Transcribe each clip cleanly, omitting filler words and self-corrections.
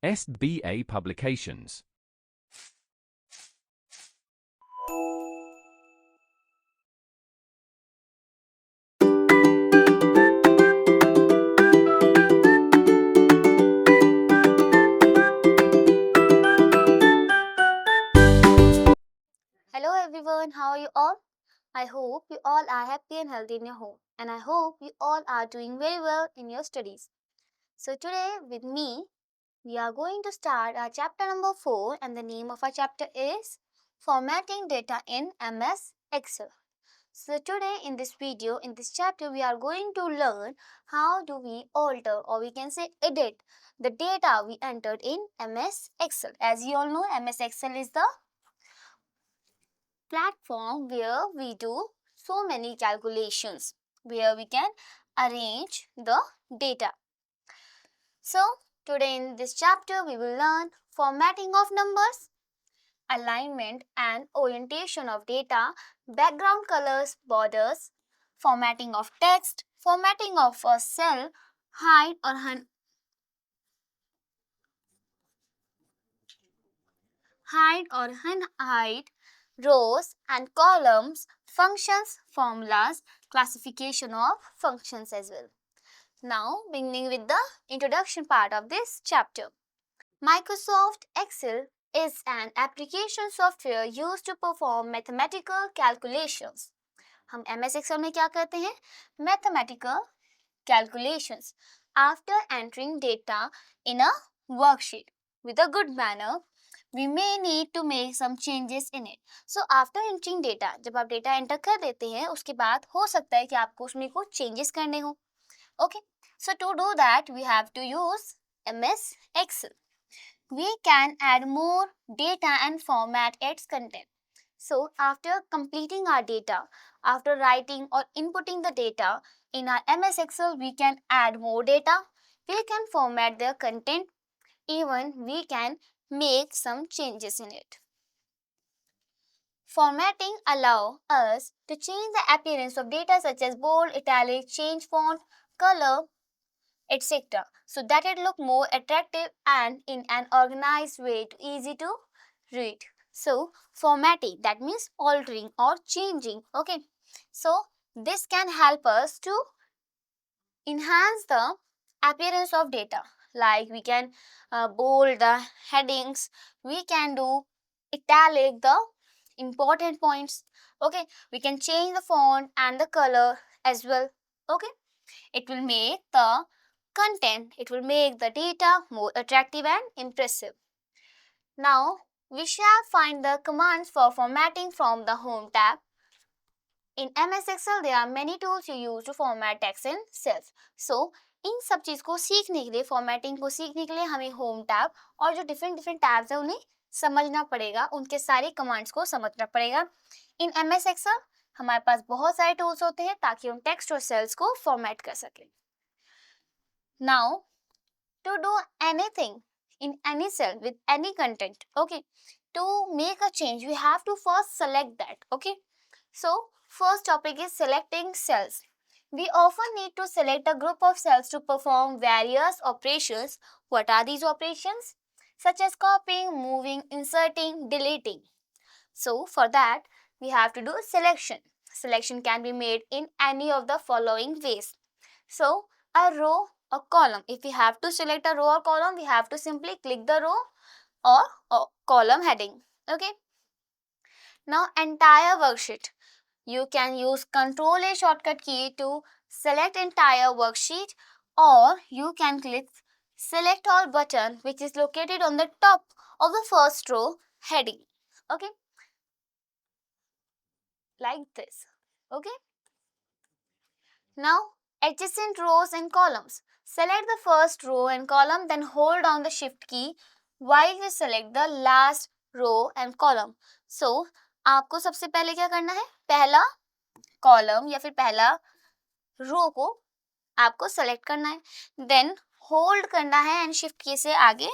SBA Publications. Hello everyone, how are you all? I hope you all are happy and healthy in your home, and I hope you all are doing very well in your studies. So, today with me, we are going to start our chapter number 4, and the name of our chapter is Formatting Data in MS Excel. So, today in this video, in this chapter, we are going to learn how do we alter, or we can say edit, the data we entered in MS Excel. As you all know, MS Excel is the platform where we do so many calculations, where we can arrange the data. So today in this chapter we will learn formatting of numbers, alignment and orientation of data, background colors, borders, formatting of text, formatting of a cell, hide or unhide rows and columns, functions, formulas, classification of functions as well. Now, beginning with the introduction part of this chapter. Microsoft Excel is an application software used to perform mathematical calculations. हम MS Excel में क्या करते हैं? Mathematical calculations. After entering data in a worksheet with a good manner, we may need to make some changes in it. So after entering data, जब आप data enter कर देते हैं, उसके बाद हो सकता है कि आपको उसमें कुछ changes करने हो. Okay, so to do that, we have to use MS Excel. We can add more data and format its content. So after completing our data, after writing or inputting the data in our MS Excel, we can add more data, we can format the content, even we can make some changes in it. Formatting allows us to change the appearance of data such as bold, italic, change font, color, etc. so that it look more attractive and in an organized way to easy to read. So formatting, that means altering or changing. Okay, so this can help us to enhance the appearance of data, like we can bold the headings, we can do italic the important points. Okay, we can change the font and the color as well. Okay, it will make the content, it will make the data more attractive and impressive. Now we shall find the commands for formatting from the Home tab. In MS Excel there are many tools you use to format text in cells. So इन सब चीज को सीखने के लिए, formatting को सीखने के लिए हमें होम टैब और जो डिफरेंट टैब्स है उन्हें समझना पड़ेगा, उनके सारे कमांड्स को समझना पड़ेगा. इन MS Excel हमारे पास बहुत सारे टूल्स होते हैं ताकि हम टेक्स्ट और सेल्स को फॉर्मेट कर सकें. Now, to do anything in any cell with any content, okay, to make a change, we have to first select that, okay. So, first topic is selecting cells. We often need to select a group of cells to perform various operations. What are these operations? Such as copying, moving, inserting, deleting. So, for that, we have to do selection. Selection can be made in any of the following ways. So, a row or column. If we have to select a row or column, we have to simply click the row or column heading. Okay. Now, entire worksheet. You can use Ctrl A shortcut key to select entire worksheet, or you can click select all button, which is located on the top of the first row heading. Okay. Like this. Okay. Now, adjacent rows and columns. Select the first row and column, then hold down the shift key while you select the last row and column. So, आपको सबसे पहले क्या करना है? पहला column या फिर पहला रो को आपको सेलेक्ट करना है, देन होल्ड करना है एंड शिफ्ट की से आगे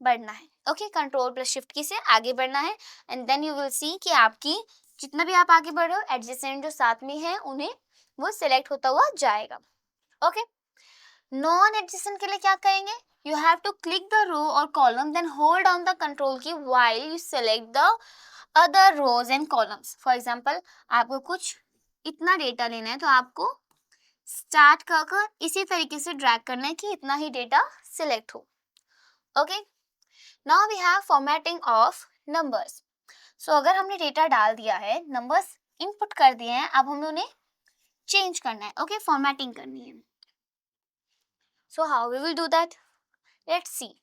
बढ़ना है. ओके, कंट्रोल प्लस शिफ्ट की से आगे बढ़ना है and then you will see कि आपकी जितना भी आप आगे बढ़ रहे हो, एडजेसेंट जो साथ में है उन्हें वो सिलेक्ट होता हुआ जाएगा. ओके, नॉन एडजेसेंट के लिए क्या करेंगे? you have to click the row or column, then hold down the control key while you select the other rows and columns. For example, आपको कुछ इतना डेटा लेना है तो आपको स्टार्ट कर इसी तरीके से ड्रैग करना है कि इतना ही डेटा सिलेक्ट हो. Okay, now we have formatting of numbers. So अगर हमने डेटा डाल दिया है, नंबर्स इनपुट कर दिए हैं, अब हमें उन्हें चेंज करना है. ओके, फॉर्मेटिंग करनी है. So how we will do that? Let's see.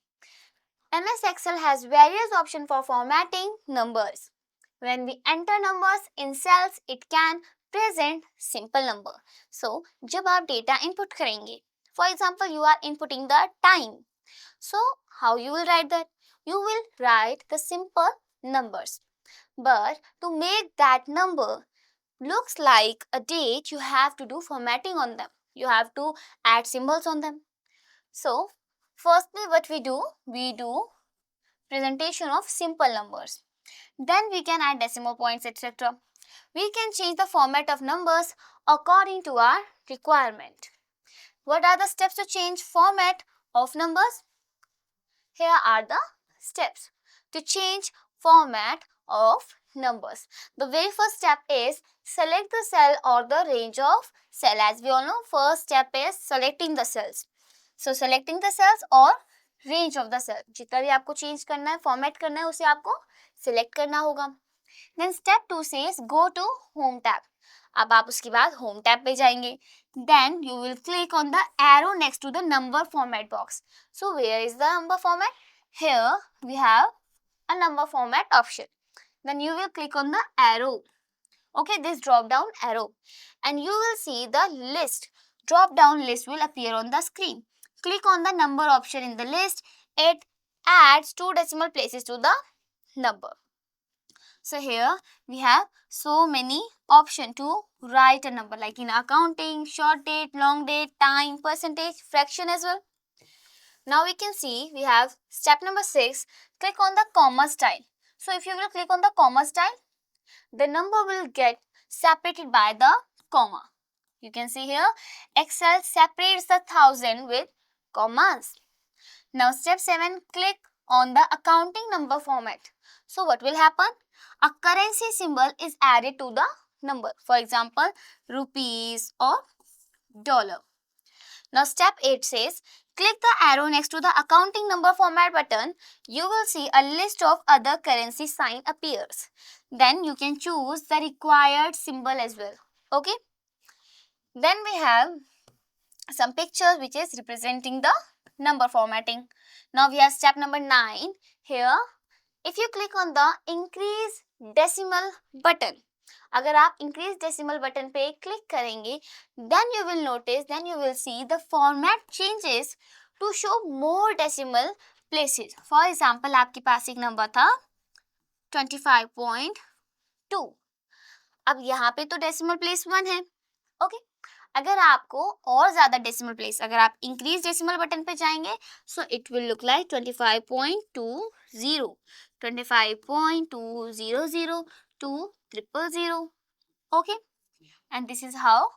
MS Excel has various options for formatting numbers. When we enter numbers in cells, it can present simple number. So, जब आप data input करेंगे, for example, you are inputting the time. So, how you will write that? You will write the simple numbers. But to make that number looks like a date, you have to do formatting on them. You have to add symbols on them. So, firstly, what we do presentation of simple numbers. Then we can add decimal points, etc. We can change the format of numbers according to our requirement. What are the steps to change format of numbers? Here are the steps to change format of numbers. The very first step is select the cell or the range of cell. As we all know, first step is selecting the cells. So selecting the cells or range of the cell, जितना भी आपको change करना है, format करना है, उसे आपको select करना होगा. Then step 2 says go to home tab. अब आप उसके बाद होम टैब पे जाएंगे. Then you will click on the arrow next to the number format box. So where is the number format? Here we have a number format option. Then you will click on the arrow. Okay, this drop down arrow, and you will see the list. Drop down list will appear on the screen. Click on the number option in the list. It adds 2 decimal places to the number. So here we have so many options to write a number, like in accounting, short date, long date, time, percentage, fraction as well. Now we can see we have step number 6. Click on the comma style. So if you will click on the comma style, the number will get separated by the comma. You can see here, Excel separates the 1000 with commas. Now step 7, click on the accounting number format. So what will happen? A currency symbol is added to the number. For example, rupees or dollar. Now step 8 says, click the arrow next to the accounting number format button. You will see a list of other currency sign appears. Then you can choose the required symbol as well. Okay. Then we have some pictures which is representing the number formatting. Now we have step number 9. Here, if you click on the increase decimal button, अगर आप increase decimal button पे click करेंगे, then you will see the format changes to show more decimal places. For example, आपके पास एक number था 25.2. अब यहाँ पे तो decimal place 1 है. ओके, अगर आपको और ज़्यादा decimal place, अगर आप increase decimal button पे जाएंगे, so it will look like 25.20, 25.200 to 000. Okay, and this is how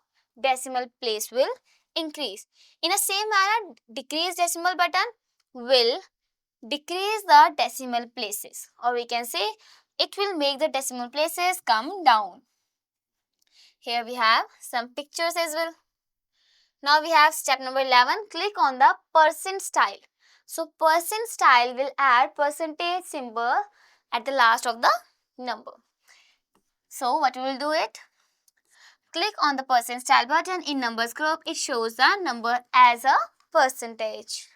decimal place will increase. In the same manner, decrease decimal button will decrease the decimal places, or we can say it will make the decimal places come down. Here we have some pictures as well. Now we have step number 11. Click on the percent style. So percent style will add percentage symbol at the last of the number. So what we will do it? Click on the percent style button in numbers group. It shows the number as a percentage.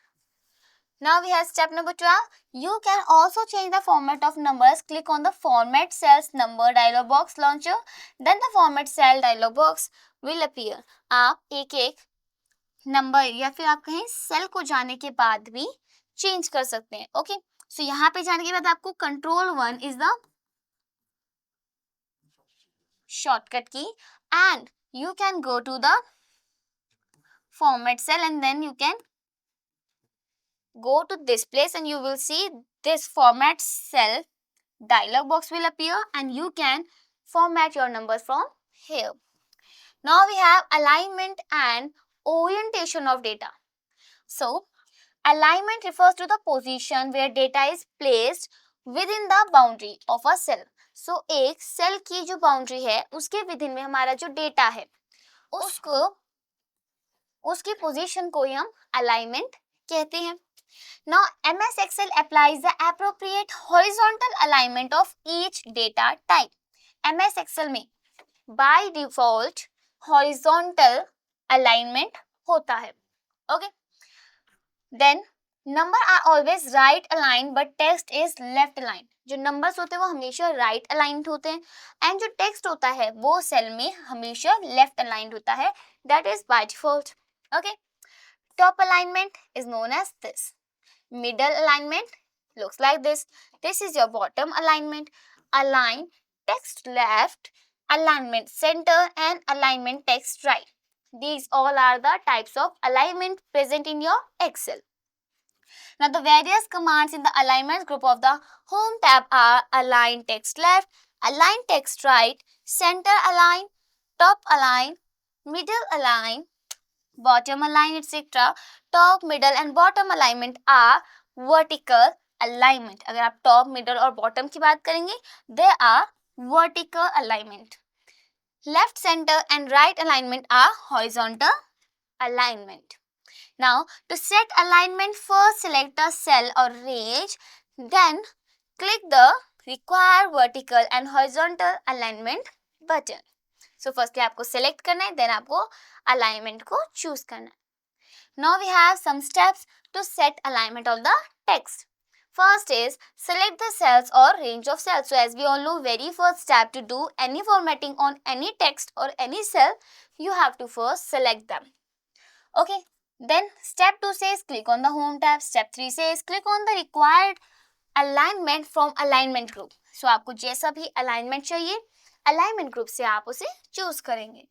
Now we have step number 12. You can also change the format of numbers. Click on the format cells number dialog box launcher. Then the format cell dialog box will appear. आप एक एक number या फिर आप कहें cell को जाने के बाद भी चेंज कर सकते हैं. ओके, सो यहाँ पे जाने के बाद आपको Ctrl+1 is the shortcut key, and you can go to the format cell and then you can go to this place and you will see this format cell dialog box will appear and you can format your numbers from here. Now we have alignment and orientation of data. So Alignment refers to the position where data is placed within the boundary of a cell. So एक cell की जो boundary है उसके within में हमारा जो data है उसकी पोजीशन को ही हम अलाइनमेंट कहते हैं. Now MS Excel applies the appropriate horizontal alignment of each data type. MS Excel में by default horizontal alignment होता है. Okay. Then number are always right aligned but text is left aligned. जो numbers होते हैं वो हमेशा right aligned होते हैं and जो text होता है वो cell में हमेशा left aligned होता है. That is by default. Okay. Top alignment is known as this. Middle alignment looks like this. This is your bottom alignment. Align text left, alignment center and alignment text right. These all are the types of alignment present in your Excel. Now the various commands in the alignment group of the home tab are align text left, align text right, center align, top align, middle align, bottom align, etc. Top, middle and bottom alignment are vertical alignment. अगर आप top, middle और bottom की बात करेंगे, they are vertical alignment. Left, center and right alignment are horizontal alignment. Now to set alignment, first select the cell or range, then click the require vertical and horizontal alignment button. So firstly आपको select करना है, then आपको alignment को choose करना है. Now we have some steps to set alignment of the text. First is select the cells or range of cells. So as we all know, very first step to do any formatting on any text or any cell, you have to first select them. Okay. Then step 2 says click on the home tab. Step 3 says click on the required alignment from alignment group. So आपको जैसा भी alignment चाहिए, alignment group से आप उसे choose करेंगे.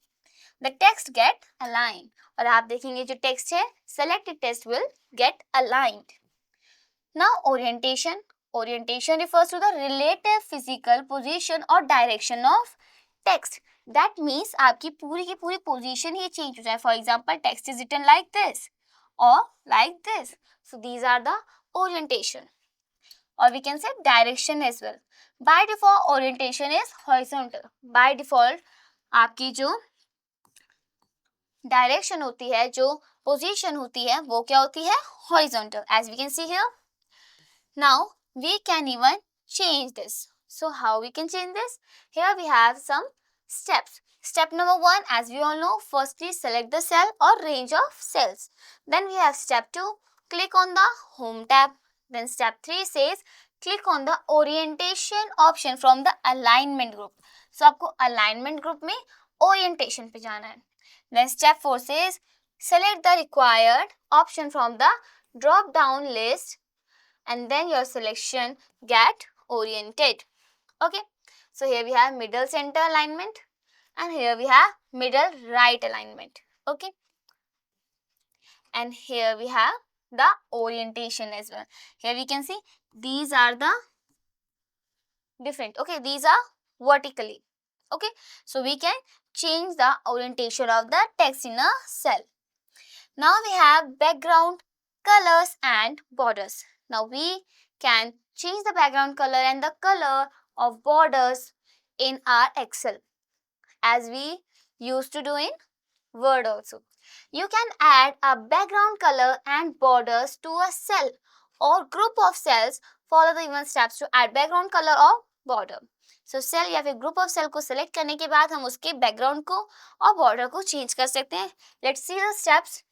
The text get aligned. और आप देखेंगे जो text है, selected text will get aligned. Now orientation. Orientation refers to the relative physical position or direction of text. That means आपकी पूरी की पूरी position ही change हो जाए. For example, text is written like this or like this. So these are the orientation. Or we can say direction as well. By default orientation is horizontal. By default आपकी जो direction होती है, जो position होती है, वो क्या होती है? Horizontal. As we can see here. Now we can even change this. So how we can change this? Here we have some steps. Step number 1, as we all know, firstly select the cell or range of cells. Then we have step 2, click on the home tab. Then step 3 says click on the orientation option from the alignment group. So आपको alignment group में orientation पे जाना है. Then step 4 says select the required option from the drop down list and then your selection get oriented. Okay. So here we have middle center alignment and here we have middle right alignment. Okay. And here we have the orientation as well. Here we can see these are the different. Okay. These are vertically. Okay. So we can change the orientation of the text in a cell. Now we have background, colors and borders. Now we can change the background color and the color of borders in our Excel as we used to do in Word also. You can add a background color and borders to a cell or group of cells. Follow the given steps to add background color or border. So cell या फिर group of cell को select करने के बाद हम उसके background को और border को change कर सकते हैं. Let's see the steps.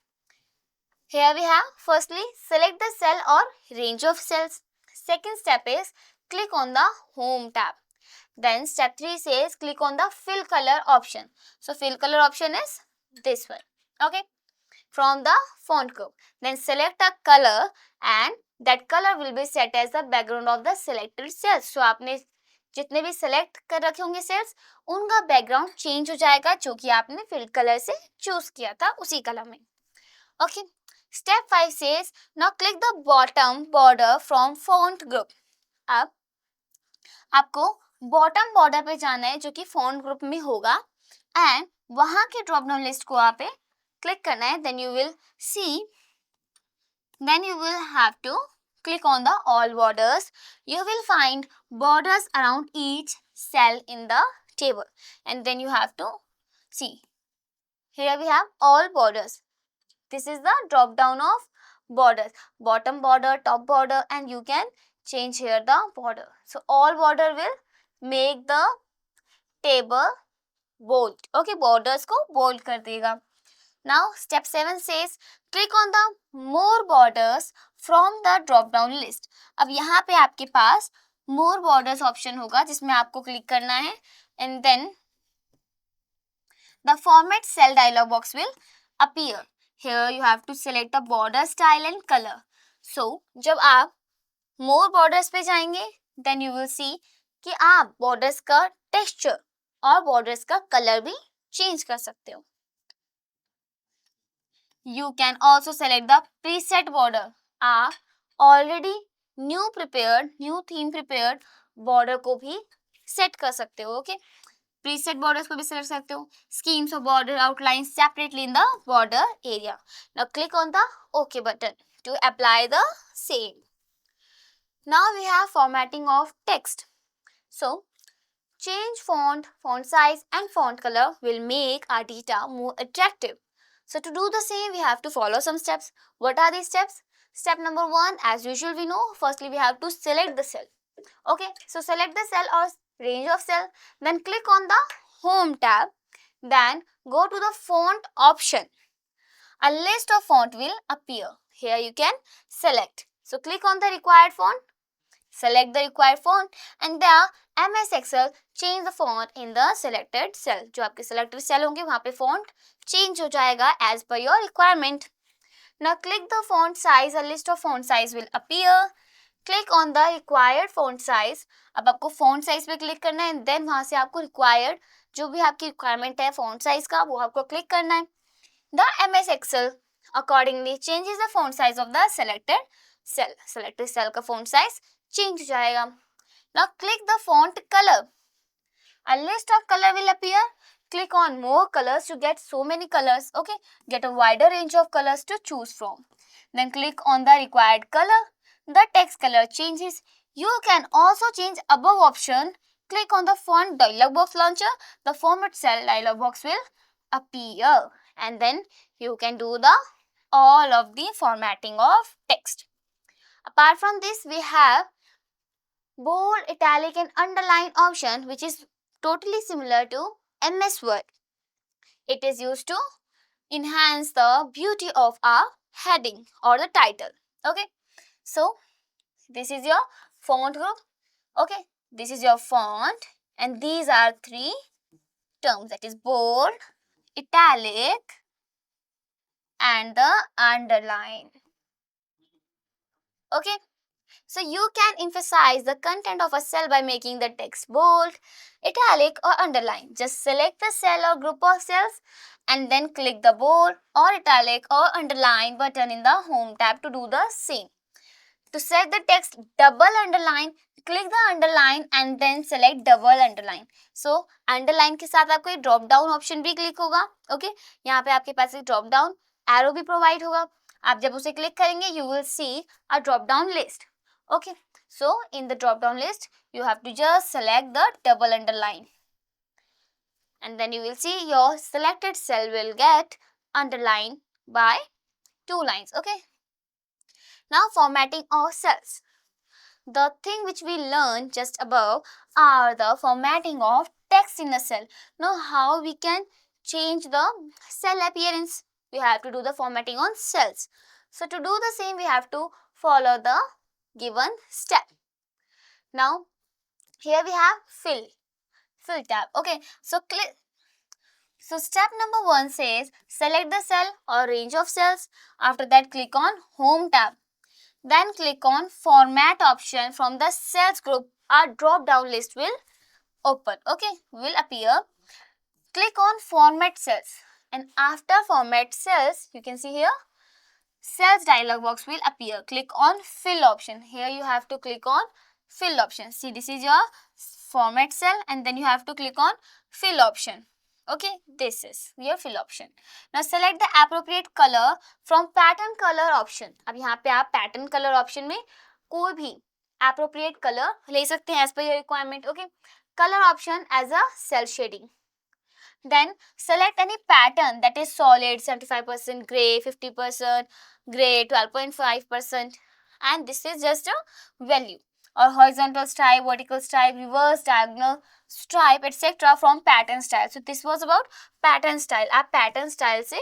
Here we have firstly select the cell or range of cells. Second step is click on the home tab. Then step 3 says click on the fill color option. So fill color option is this one. Okay. From the font group. Then select a color and that color will be set as the background of the selected cells. So आपने जितने भी select कर रखे होंगे cells उनका background change हो जाएगा जो कि आपने fill color से choose किया था उसी color में. Okay. Step 5 says now click the bottom border from font group. अब आपको bottom border पे जाना है जो कि font group में होगा and वहाँ के drop down list को आप क्लिक करना है. Then you will see Then you will have to click on the all borders. You will find borders around each cell in the table, and then you have to see. Here we have all borders. This is the drop down of borders, bottom border, top border, and you can change here the border. So all border will make the table bold. Okay, borders को bold कर देगा. Now step 7 says click on the more borders from the drop down list. अब यहाँ पे आपके पास more borders option होगा जिसमें आपको click करना है, and then the format cell dialog box will appear. Here you have to select the border style and color. So जब आप more borders पे जाएंगे then you will see कि आप borders का texture और borders का color भी change कर सकते हो. You can also select the preset border. आप already new theme prepared border को भी set कर सकते हो. Okay, preset borders को भी select सकते हो. Schemes of border outlines separately in the border area. Now click on the OK button to apply the same. Now we have formatting of text. So change font size and font color will make our data more attractive. So to do the same, we have to follow some steps. What are these steps? Step number 1, as usual we know, firstly we have to select the cell. Okay, so select the cell or range of cell, then click on the Home tab, then go to the font option. A list of font will appear. Here you can select. So click on the required font, select the required font, and there MS Excel change the font in the selected cell. जो आपके selected cell होंगे वहाँ पे font change हो जाएगा as per your requirement. Now click the font size. A list of font size will appear. Click on the required font size. अब आपको font size पे click करना है, and then वहाँ से आपको required जो भी आपकी requirement है font size का वो आपको click करना है. The MS Excel accordingly changes the font size of the selected cell. Selected cell का font size change हो जाएगा. Now click the font color. A list of color will appear. Click on more colors to get so many colors. Okay, get a wider range of colors to choose from. Then click on the required color. The text color changes. You can also change above option. Click on the font dialog box launcher. The format cell dialog box will appear, and then you can do the all of the formatting of text. Apart from this, we have bold, italic and underline option, which is totally similar to MS Word. It is used to enhance the beauty of our heading or the title. Okay, so this is your font group. Okay, this is your font, and these are 3 terms, that is bold, italic and the underline. Okay, so you can emphasize the content of a cell by making the text bold, italic or underline. Just select the cell or group of cells and then click the bold or italic or underline button in the Home tab to do the same. To set the text double underline, click the underline and then select double underline. So underline के साथ आपको drop down option भी click होगा. Okay, यहाँ पे आपके पास एक drop down arrow भी provide होगा. आप जब उसे click करेंगे, you will see a drop down list. Okay, so in the drop down list, you have to just select the double underline, and then you will see your selected cell will get underlined by 2 lines. Okay, now formatting of cells. The thing which we learned just above are the formatting of text in a cell. Now how we can change the cell appearance? We have to do the formatting on cells. So to do the same, we have to follow the given step. Now here we have fill tab. Okay, so step number 1 says select the cell or range of cells. After that, click on Home tab. Then click on Format option. From the cells group, a drop down list will open. Okay, will appear. Click on Format cells, and after Format cells, you can see here cells dialog box will appear. Click on Fill option. Here you have to click on Fill option. See, this is your format cell, and then you have to click on Fill option. Okay, this is your fill option. Now select the appropriate color from pattern color option. अब यहाँ पे आप pattern color option में कोई भी appropriate color ले सकते हैं as per your requirement. Okay, color option as a cell shading. Then select any pattern that is solid, 75% gray, 50% gray, 12.5%, and this is just a value, or horizontal stripe, vertical stripe, reverse, diagonal stripe, etc. from pattern style. So this was about pattern style. आप pattern style से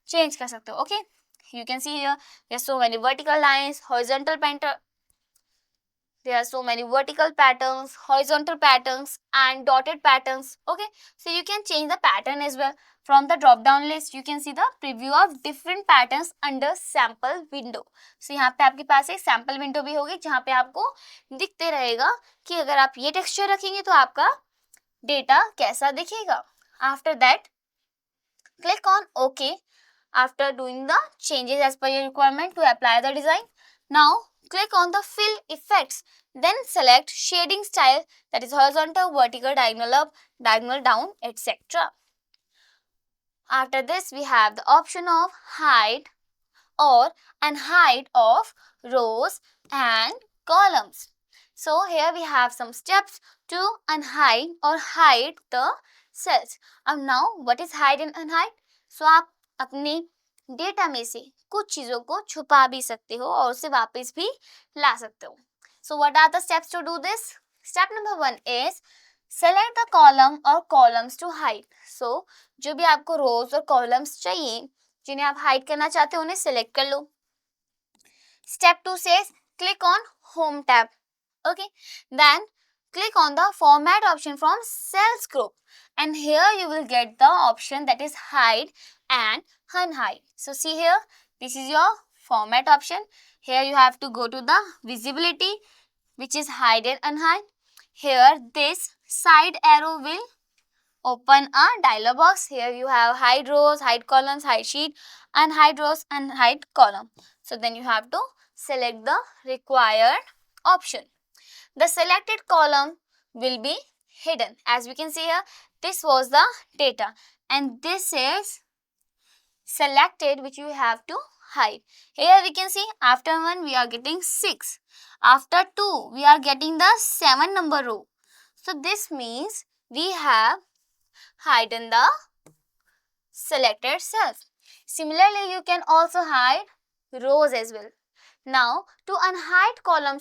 change कर सकते हो. Okay, you can see here there are so many vertical lines, horizontal pattern. There are so many vertical patterns, horizontal patterns, and dotted patterns. Okay, so you can change the pattern as well. From the drop down list, you can see the preview of different patterns under sample window. So यहाँ पे आपके पास एक sample window भी होगी जहाँ पे आपको दिखते रहेगा कि अगर आप ये texture रखेंगे तो आपका data कैसा दिखेगा. After that, click on OK after doing the changes as per your requirement to apply the design. Now click on the fill effects, then select shading style, that is horizontal, vertical, diagonal up, diagonal down, etc. After this we have the option of hide or unhide of rows and columns. So here we have some steps to unhide or hide the cells. अब now what is hide and unhide? So आप अपने data में से कुछ चीजों को छुपा भी सकते हो और उसे वापस भी ला सकते हो. So what are the steps to do this? Step number 1 is select the column or columns to hide. So जो भी आपको rows और columns चाहिए जिन्हें आप हाइड करना चाहते हो उन्हें सिलेक्ट कर लो. Step 2 says click on home tab. Okay, then click on the format option from cells group, and here you will get the option that is hide and unhide. So see here, this is your format option. Here you have to go to the visibility, which is hide and unhide. Here this side arrow will open a dialog box. Here you have hide rows, hide columns, hide sheet, and hide rows and hide column. So then you have to select the required option. The selected column will be hidden. As we can see here, this was the data and this is selected, which you have to hide. Here we can see after 1 we are getting 6. After 2 we are getting the 7 number row. So this means we have hidden the selected cells. Similarly, you can also hide rows as well. Now, to unhide column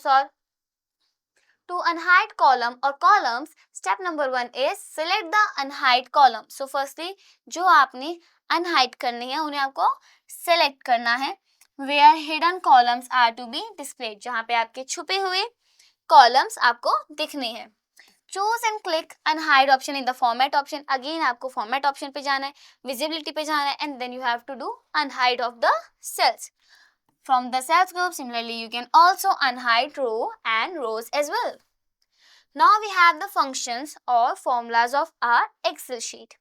or columns, step number 1 is select the unhide column. So firstly, जो आपने unhide करनी है उन्हें आपको select करना है. Where hidden columns are to be displayed, जहाँ पे आपके छुपे हुए columns आपको दिखने हैं. Choose and click unhide option in the format option. Again आपको format option पे जाना है, visibility पे जाना है, and then you have to do unhide of the cells. From the cells group, similarly you can also unhide row and rows as well. Now we have the functions or formulas of our Excel sheet.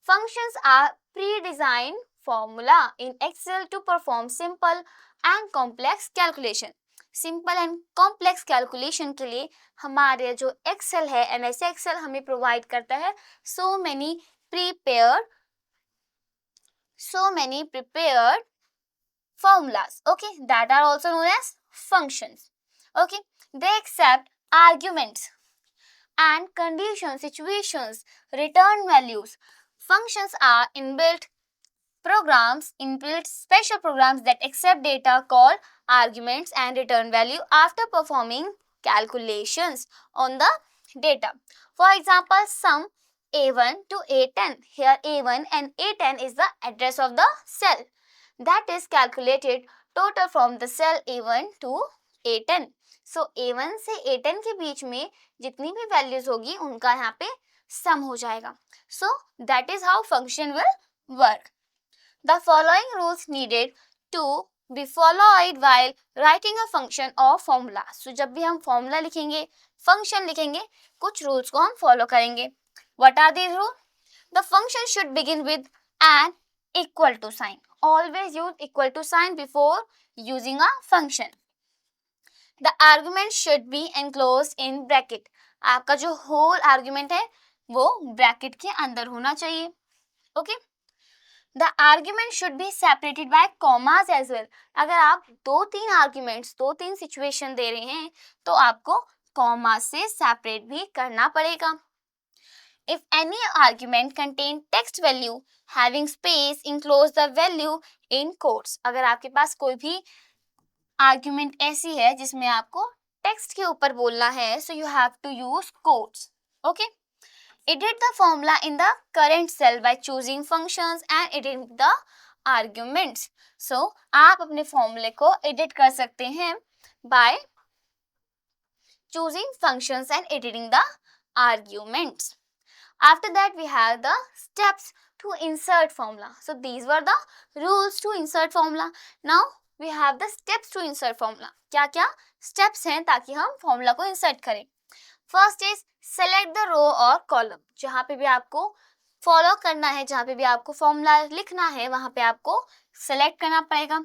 Functions are pre-designed formula in Excel to perform simple and complex calculation. Simple and complex calculation के लिए हमारे जो Excel है MS Excel हमें provide करता है so many prepared formulas, okay, that are also known as functions. Okay, they accept arguments and conditions, situations, return values. Functions are inbuilt special programs that accept data called arguments and return value after performing calculations on the data. For example, sum A1 to A10. Here A1 and A10 is the address of the cell. That is calculated total from the cell A1 to A10. So A1 से A10 के बीच में जितनी भी values होगी उनका यहाँ पे sum हो जाएगा. So that is how function will work. The following rules needed to be followed while writing a function or formula. So जब भी हम formula लिखेंगे, function लिखेंगे, कुछ rules को हम follow करेंगे. What are these rules? The function should begin with an equal to sign. Always use equal to sign before using a function. The argument should be enclosed in bracket. आपका जो whole argument है वो bracket के अंदर होना चाहिए। Okay, the argument should be separated by commas as well. अगर आप दो तीन सिचुएशन दे रहे हैं तो आपको कॉमा से सेपरेट भी करना पड़ेगा। If any argument contain text value having space, enclose the value in quotes। अगर आपके पास कोई भी आर्ग्यूमेंट ऐसी है जिसमें आपको टेक्स्ट के ऊपर बोलना है, so you have to use quotes। Okay, edit the formula in the current cell by choosing functions and editing the arguments। so आप अपने फॉर्मूले को एडिट कर सकते हैं by choosing functions and editing the arguments। After that we have the steps to insert formula। so these were the rules to insert formula। now we have the steps to insert formula। क्या क्या steps हैं ताकि हम formula को insert करें। first is select the row or column। जहाँ पे भी आपको follow करना है, जहाँ पे भी आपको formula लिखना है, वहाँ पे आपको select करना पड़ेगा।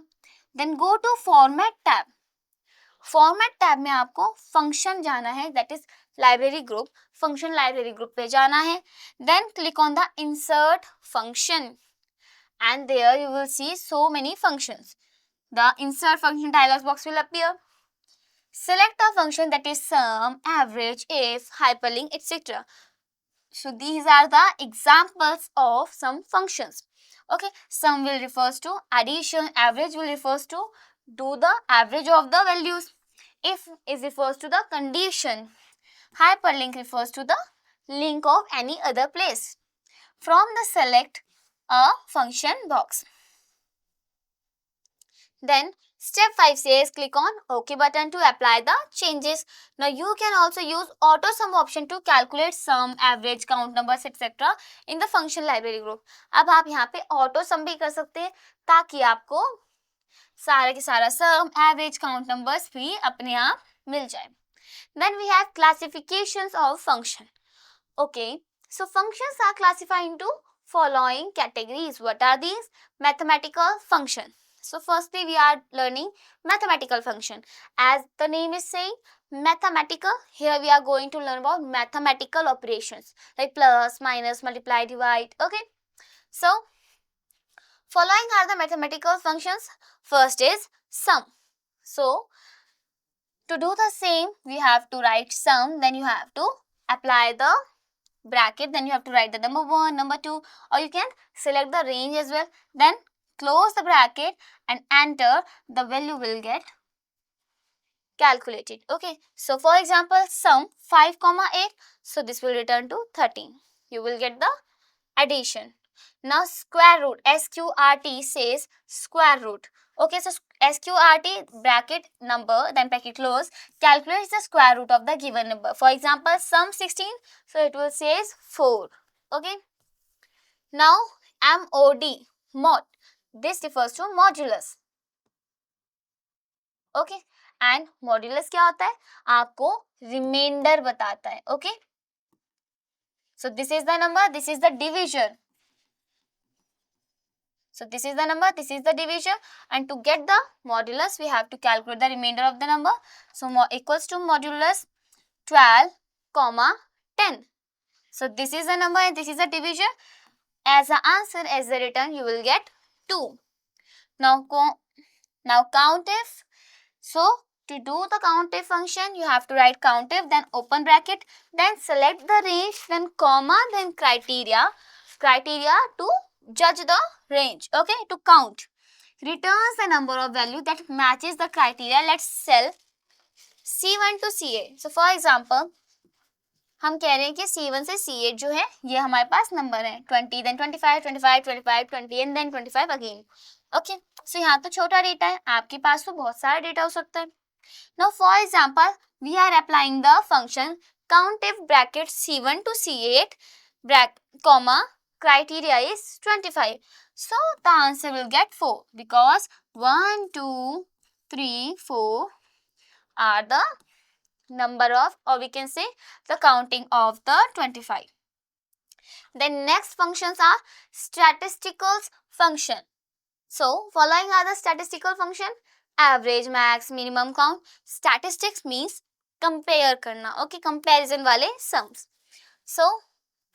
then go to format tab। Format tab में आपको फंक्शन जाना है, that is library group, function library group पे जाना है। Then click on the insert function and there you will see so many functions. The insert function dialog box will appear. Select a function that is sum, average, if, hyperlink, etc. So these are the examples of some functions. Okay, sum will refers to addition, average will refers to do the average of the values, if is refers to the condition, hyperlink refers to the link of any other place from the select a function box. Then step 5 says click on OK button to apply the changes. Now you can also use auto sum option to calculate sum, average, count numbers etc. in the function library group। अब आप यहाँ पे auto sum भी कर सकते हैं ताकि आपको सारा के सारा sum, average, count numbers भी अपने आप मिल जाए। Then we have classifications of function। Okay, so functions are classified into following categories। What are these? Mathematical function। So firstly we are learning mathematical function। As the name is saying mathematical, here we are going to learn about mathematical operations like plus, minus, multiply, divide। Okay, so following are the mathematical functions. First is sum। So to do the same we have to write sum, then you have to apply the bracket, then you have to write the number 1, number 2, or you can select the range as well, then close the bracket and enter, the value will get calculated। Okay, so for example sum 5, 8, so this will return to 13, you will get the addition। Now square root, SQRT says square root। Okay, so SQRT bracket number then bracket close calculates the square root of the given number। For example sum 16, so it will says 4। Okay, now MOD, mod, this refers to modulus। Okay, and modulus क्या होता है, आपको reminder बताता है। Okay, so this is the number, this is the division। So this is the number, this is the division, and to get the modulus we have to calculate the remainder of the number। So equals to modulus 12, 10। So this is the number and this is the division. As the answer, as the return, you will get 2. Now COUNTIF. So to do the COUNTIF function, you have to write COUNTIF, then open bracket, then select the range, then comma, then criteria to judge the range। Okay, to count, returns the number of value that matches the criteria। Let's cell C1 to C8। So for example हम कह रहे हैं कि C1 से C8 जो है ये हमारे पास नंबर है 20, then 25, 25, 25, 20 and then 25 again। Okay, so यहाँ तो छोटा डेटा है, आपके पास तो बहुत सारा डेटा हो सकता है। Now for example we are applying the function COUNTIF bracket C1 to C8 bracket comma criteria is 25। So the answer will get 4 because 1, 2, 3, 4 are the number of, or we can say the counting of the 25। Then next functions are statistical function। So following are the statistical function: average, max, minimum, count। Statistics means compare करना। Okay, comparison वाले sums। So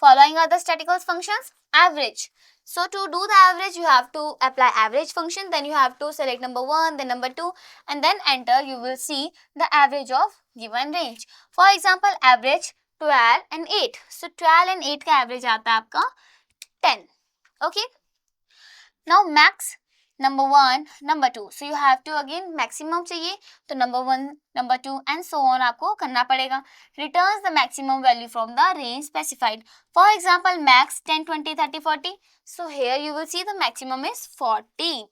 Following are the statistical functions. Average. So to do the average, you have to apply average function, then you have to select number 1, then number 2, and then enter. You will see the average of given range. For example, average 12 and 8. So 12 and 8 का average आता है आपका 10. Okay. Now max, number 1, number 2. So you have to again maximum चाहिए तो number 1, number 2 and so on आपको करना पड़ेगा. Returns the maximum value from the range specified. For example, max 10, 20, 30, 40. So here you will see the maximum is 40.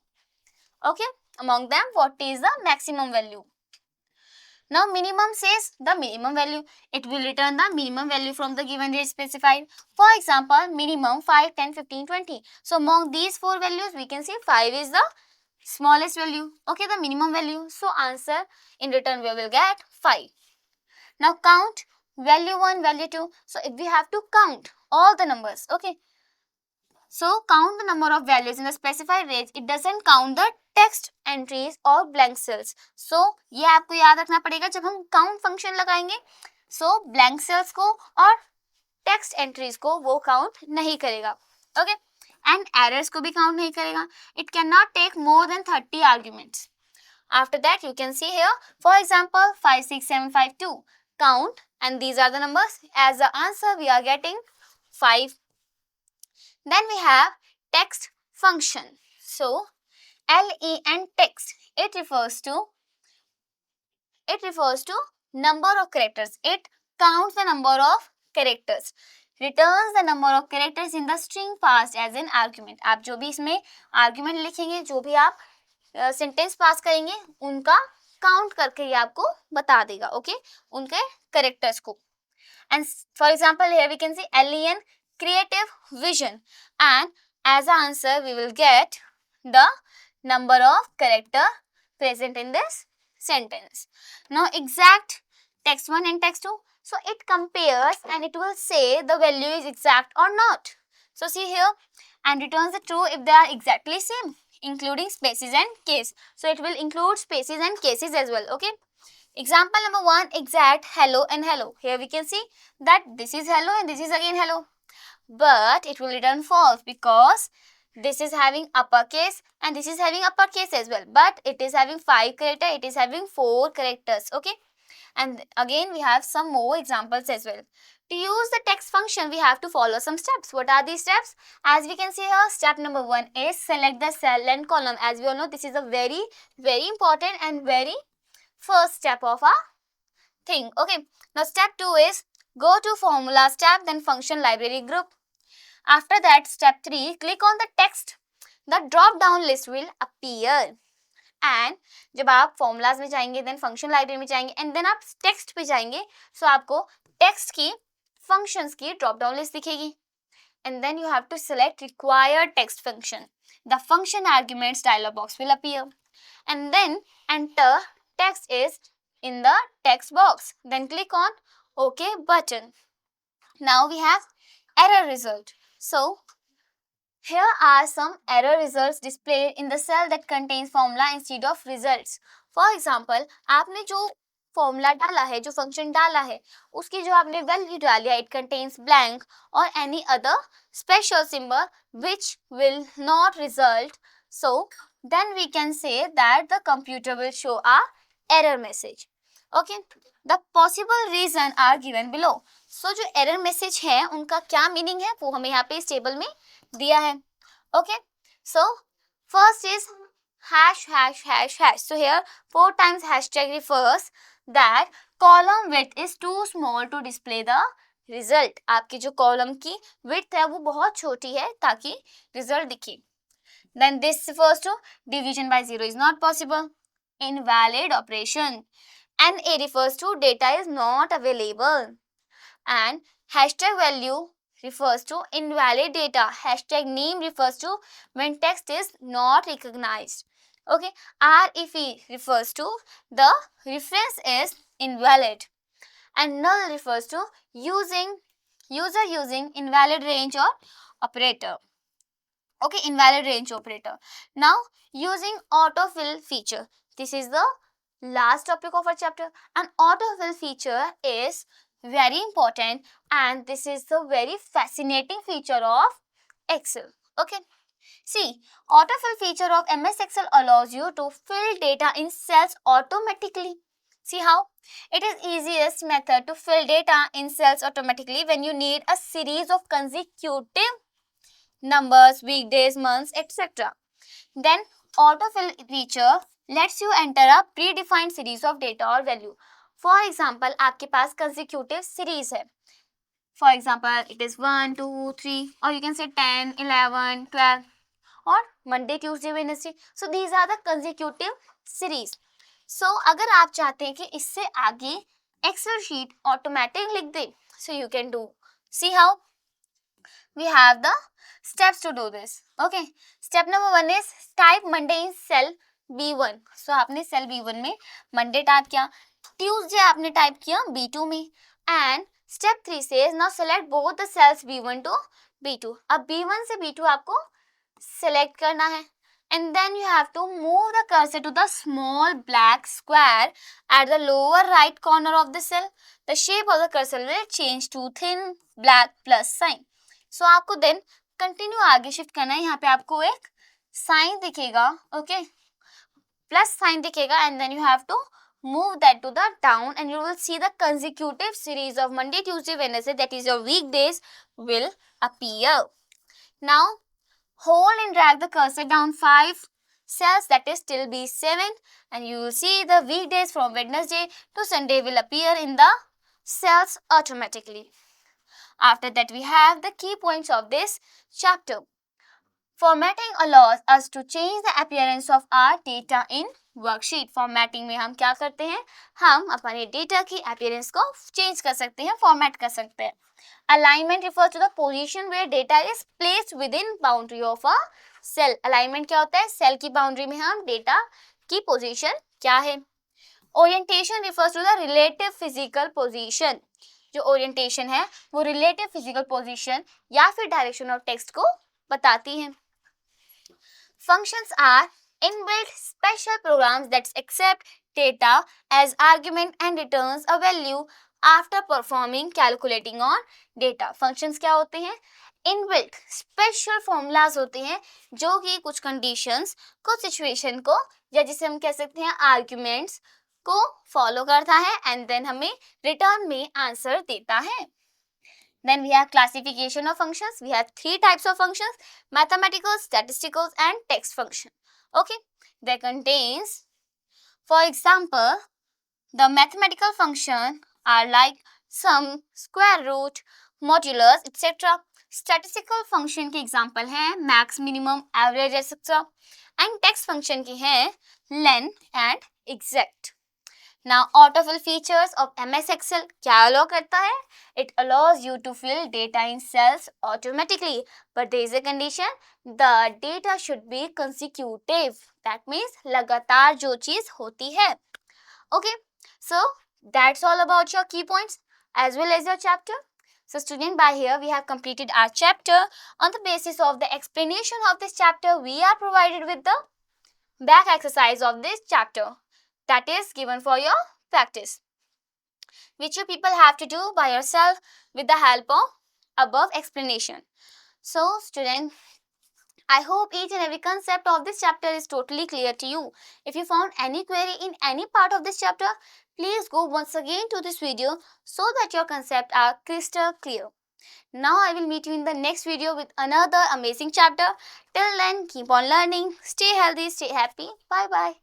Okay, among them 40 is the maximum value. Now minimum says the minimum value. It will return the minimum value from the given range specified. For example, minimum 5, 10, 15, 20. So among these 4 values, we can see 5 is the smallest value. Okay, the minimum value. So answer in return we will get 5. Now count value 1, value 2. So if we have to count all the numbers. Okay. So count the number of values in the specified range. It doesn't count the text entries or blank cells. So ये आपको याद रखना पड़ेगा जब हम count function लगाएंगे. So blank cells को और text entries को वो count नहीं करेगा. Okay. And errors को भी count नहीं करेगा. It cannot take more than 30 arguments. After that you can see here. For example, 5, 6, 7, 5, 2. Count and these are the numbers. As the answer we are getting 5. Then we have text function. So len text, it refers to number of characters. It counts the number of characters. Returns the number of characters in the string passed as an argument. आप जो भी इसमें argument लिखेंगे, जो भी आप sentence pass करेंगे, उनका count करके ये आपको बता देगा. Okay, उनके characters को. And for example, here we can see len creative vision, and as an answer we will get the number of character present in this sentence. Now exact text 1 and text 2. So it compares and it will say the value is exact or not. So see here, and returns the true if they are exactly same, including spaces and case. So it will include spaces and cases as well. Okay. Example number 1, exact hello and hello. Here we can see that this is hello and this is again hello. But it will return false because this is having uppercase and this is having uppercase as well. But it is having 5 characters, it is having 4 characters. Okay. And again we have some more examples as well. To use the text function, we have to follow some steps. What are these steps? As we can see here, step number 1 is select the cell and column. As we all know, this is a very important and very first step of our thing. Okay. Now step 2 is go to formula step, then function library group. After that, step 3, click on the text. The drop down list will appear. And जब आप formulas में जाएंगे, then function library में जाएंगे, and then आप text पे जाएंगे, so आपको text की functions की drop down list दिखेगी. And then you have to select required text function. The function arguments dialog box will appear. And then enter text is in the text box. Then click on OK button. Now we have error result. So here are some error results displayed in the cell that contains formula instead of results. For example, आपने जो formula डाला है, जो function डाला है, उसकी जो आपने value डाली है, it contains blank or any other special symbol which will not result. So then we can say that the computer will show a error message. Okay, the possible reason are given below. So जो error message है उनका क्या meaning है वो हमें यहाँ पे इस table में दिया है. Okay, so first is hash. So here 4 times hashtag refers that column width is too small to display the result. आपकी जो column की width है वो बहुत छोटी है ताकि result दिखे. Then this refers to division by 0 is not possible. Invalid operation. NA refers to data is not available. And hashtag value refers to invalid data. Hashtag name refers to when text is not recognized. Okay. REF refers to the reference is invalid. And null refers to user using invalid range or operator. Okay, invalid range operator. Now using autofill feature. This is the last topic of our chapter. An autofill feature is Very important, and this is the very fascinating feature of Excel. Okay. See, autofill feature of MS Excel allows you to fill data in cells automatically. See how? It is easiest method to fill data in cells automatically when you need a series of consecutive numbers, weekdays, months, etc. Then autofill feature lets you enter a predefined series of data or value. For example, आपके पास consecutive series है. For example, it is 1, 2, 3, or you can say 10, 11, 12, or Monday, Tuesday, Wednesday. So these are the consecutive series. So अगर आप चाहते हैं कि इससे आगे Excel sheet automatic लिख दे, so you can do. See how? We have the steps to do this. Okay. Step number 1 is type Monday in cell B1. So आपने cell B1 में Monday टाइप किया, Tuesday आपने type किया B2 में, and step 3 says now select both the cells B1 to B2. अब B1 से B2 आपको select करना है, and then you have to move the cursor to the small black square at the lower right corner of the cell. The shape of the cursor will change to thin black plus sign. So आपको then continue आगे shift करना है. यहाँ पे आपको एक sign दिखेगा, okay, plus sign दिखेगा, and then you have to move that to the down, and you will see the consecutive series of Monday, Tuesday, Wednesday, that is your weekdays, will appear. Now hold and drag the cursor down 5 cells, that is till B7, and you will see the weekdays from Wednesday to Sunday will appear in the cells automatically. After that, we have the key points of this chapter. Formatting allows us to change the appearance of our data in worksheet. Formatting में हम क्या करते हैं? हम अपने data की appearance को change कर सकते हैं, format कर सकते हैं. Alignment refers to the position where data is placed within boundary of a cell. Alignment क्या होता है? Cell की boundary में हम data की position क्या है? Orientation refers to the relative physical position. जो orientation है वो relative physical position या फिर direction of text को बताती है. Functions are inbuilt special programs that accept data as argument and returns a value after performing calculating on data. Functions क्या होते हैं? Inbuilt special formulas होते हैं जो कि कुछ conditions, कुछ situation को, या जिसे हम कह सकते हैं arguments को follow करता है, and then हमें return में answer देता है. Then we have classification of functions. We have 3 types of functions: mathematical, statistical, and text function. Okay, they contains, for example, the mathematical function are like sum, square root, modulus, etc. Statistical function के example है max, minimum, average, etc. And text function की है len and exact. Now autofill features of MS Excel क्या allow करता है? It allows you to fill data in cells automatically, but there is a condition: the data should be consecutive. That means लगातार जो चीज होती है. Okay, so that's all about your key points as well as your chapter. So student, by here we have completed our chapter. On the basis of the explanation of this chapter, we are provided with the back exercise of this chapter that is given for your practice, which you people have to do by yourself with the help of above explanation. So student, I hope each and every concept of this chapter is totally clear to you. If you found any query in any part of this chapter, please go once again to this video so that your concepts are crystal clear. Now I will meet you in the next video with another amazing chapter. Till then, keep on learning, stay healthy, stay happy. Bye bye.